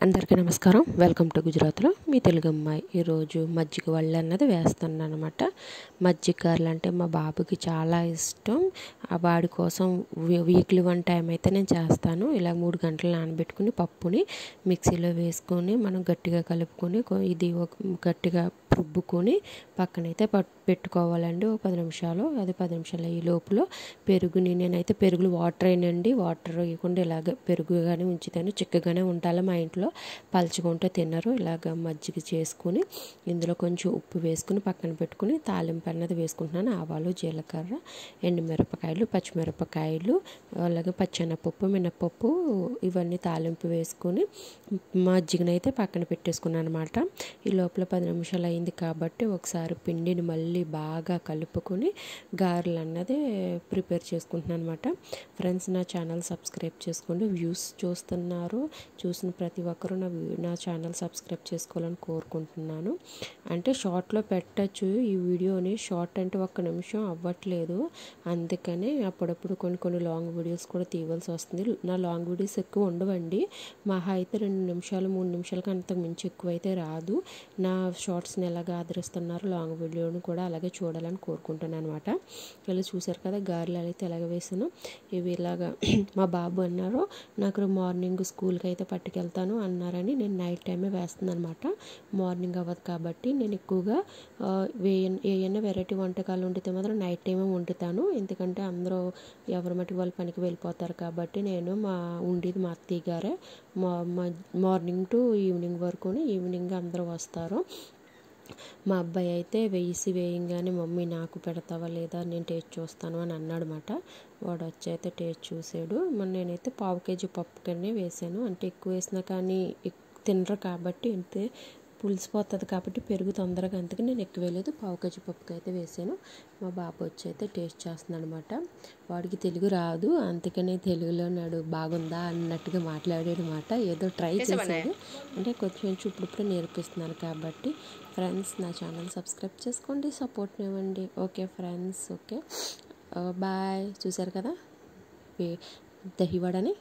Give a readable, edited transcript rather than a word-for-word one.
అందరికీ నమస్కారం. Welcome to గుజరాత్లో మీ తెలుగు అమ్మాయి. ఈరోజు మజ్జిగ వళ్ళు అన్నది వేస్తున్నాను అనమాట. మజ్జిగ గారెలు అంటే మా బాబుకి చాలా ఇష్టం. ఆ వాడి కోసం వీక్లీ 1 టైం అయితే నేను చేస్తాను. ఇలా 3 గంటలు నానబెట్టుకుని పప్పుని మిక్సీలో వేసుకొని మనం గట్టిగా కలుపుకొని ఇది గట్టిగా రుబ్బుకొని పక్కనైతే పెట్టుకోవాలండి. ఒక 10 నిమిషాలు. అది 10 నిమిషాలు ఈ లోపల పెరుగుని నేనైతే పెరుగులు వాటర్ అయినండి, వాటర్ వేయకుండా ఇలాగ పెరుగుగానే ఉంచుతాను. చిక్కగానే ఉండాలి. మా ఇంట్లో పలుచుకుంటే తినరు. ఇలాగ మజ్జిగ చేసుకుని ఇందులో కొంచెం ఉప్పు వేసుకుని పక్కన పెట్టుకుని తాలింపు అన్నది వేసుకుంటున్నాను. ఆవాలు, జీలకర్ర, ఎండుమిరపకాయలు, పచ్చిమిరపకాయలు, అలాగే పచ్చెనపప్పు, మినపప్పు ఇవన్నీ తాలింపు వేసుకొని మజ్జిగనైతే పక్కన పెట్టేసుకున్నాను అనమాట. ఈ లోపల 10 నిమిషాలు అయింది కాబట్టి ఒకసారి పిండిని మళ్ళీ బాగా కలుపుకొని గారెలు అన్నది ప్రిపేర్ చేసుకుంటున్నాను అనమాట. ఫ్రెండ్స్, నా ఛానల్ సబ్స్క్రైబ్ చేసుకోండి. వ్యూస్ చూస్తున్నారు, చూసిన ప్రతి ఒక్కరూ నా ఛానల్ సబ్స్క్రైబ్ చేసుకోవాలని కోరుకుంటున్నాను. అంటే షార్ట్లో పెట్టచ్చు ఈ వీడియోని. షార్ట్ అంటే 1 నిమిషం అవ్వట్లేదు, అందుకనే అప్పుడప్పుడు కొన్ని లాంగ్ వీడియోస్ కూడా తీయవలసి వస్తుంది. నా లాంగ్ వీడియోస్ ఎక్కువ ఉండవండి. మహా అయితే 2 నిమిషాలు 3 నిమిషాలకి అంతకు మించి ఎక్కువైతే రాదు. నా షార్ట్స్ని ఎలాగ ఆదరిస్తున్నారు, లాంగ్ వీడియోని కూడా అలాగే చూడాలని కోరుకుంటున్నాను అనమాట. ఇలా చూసారు కదా గారెలు అయితే ఎలాగ వేసాను. ఇవి ఇలాగా మా బాబు అన్నారు, నాకు మార్నింగ్ స్కూల్కి అయితే పట్టుకెళ్తాను అన్నారని నేను నైట్ టైమే వేస్తున్నాను అనమాట. మార్నింగ్ అవ్వదు కాబట్టి నేను ఎక్కువగా ఏమైనా వెరైటీ వంటకాలు వండితే మాత్రం నైట్ టైమే వండుతాను. ఎందుకంటే అందరూ ఎవరి మటుకు వాళ్ళు పనికి వెళ్ళిపోతారు కాబట్టి నేను ఉండేది మా అత్తయ్య గారే. మార్నింగ్ టు ఈవినింగ్ వరకు, ఈవినింగ్ అందరూ వస్తారు. మా అబ్బాయి అయితే వేయంగానే మమ్మీ నాకు పెడతావా లేదా, నేను టేస్ట్ చూస్తాను అని అన్నాడు అనమాట. వాడు వచ్చి అయితే టేస్ట్ చూసాడు. నేనైతే 1/2 కేజీ పప్పు కన్నా వేసాను. అంటే ఎక్కువ వేసినా కానీ తినరు కాబట్టి, అంటే పులిసిపోతుంది కాబట్టి పెరుగు తొందరగా, అందుకే నేను ఎక్కువ వేయలేదు. 1/2 కేజీ పప్పుకి అయితే వేసాను. మా బాబు వచ్చి అయితే టేస్ట్ చేస్తున్నాడు అనమాట. వాడికి తెలుగు రాదు, అందుకనే తెలుగులో నాడు బాగుందా అన్నట్టుగా మాట్లాడాడు అనమాట. ఏదో ట్రై చేశాడు, అంటే కొంచెం ఇప్పుడు నేర్పిస్తున్నాను కాబట్టి. ఫ్రెండ్స్, నా ఛానల్ సబ్స్క్రైబ్ చేసుకోండి, సపోర్ట్ ఇవ్వండి. Okay friends, okay bye. చూసారు కదా దహివడని.